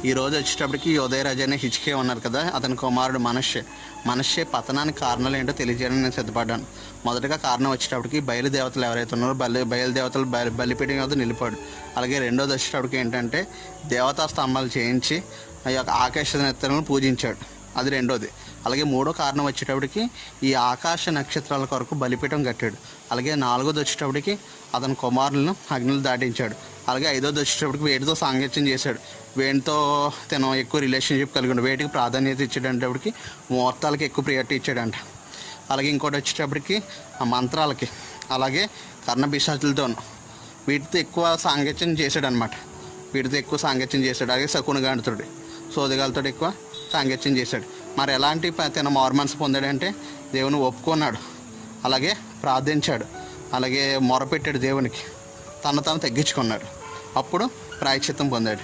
ఈ రోజు వచ్చేటప్పటికి ఉదయరాజు అనే హిచ్కే ఉన్నారు కదా, అతని కుమారుడు మనషే పతనానికి కారణాలు ఏంటో తెలియజేయడానికి నేను సిద్ధపడ్డాను. మొదటగా కారణం వచ్చేటప్పటికి బయలుదేవతలు ఎవరైతే ఉన్నారో బయలుదేవతలు బలిపీఠం వద్ద నిలిపాడు. అలాగే రెండోది వచ్చేటప్పటికి ఏంటంటే దేవతా స్తంభాలు చేయించి ఆ యొక్క ఆకాశ నక్షత్రాలను పూజించాడు, అది రెండోది. అలాగే మూడో కారణం వచ్చేటప్పటికి ఈ ఆకాశ నక్షత్రాల కొరకు బలిపీఠం కట్టాడు. అలాగే నాలుగోది వచ్చేటప్పటికి అతని కుమారులను అగ్నిలు దాటించాడు. అలాగే ఐదోది వచ్చేటప్పటికి వేటితో సాంగత్యం చేశాడు, వేటితో తను ఎక్కువ రిలేషన్షిప్ కలిగి ఉండే వేటికి ప్రాధాన్యత ఇచ్చాడంటప్పటికి ముహూర్తాలకి ఎక్కువ ప్రియారిటీ ఇచ్చాడంట. అలాగే ఇంకోటి వచ్చేటప్పటికి ఆ మంత్రాలకి, అలాగే కర్ణపిశాచులతో వీటితో ఎక్కువ సాంగత్యం చేశాడనమాట. అలాగే శకునగాంతుడు సోదిగాలతో ఎక్కువ సాంగత్యం చేశాడు. మరి ఎలాంటి తన మార్మన్స్ పొందాడంటే దేవుని ఒప్పుకున్నాడు, అలాగే ప్రార్థించాడు, అలాగే మొరపెట్టాడు దేవునికి, తను తగ్గించుకున్నాడు, అప్పుడు ప్రాయశ్చిత్తం పొందాడు.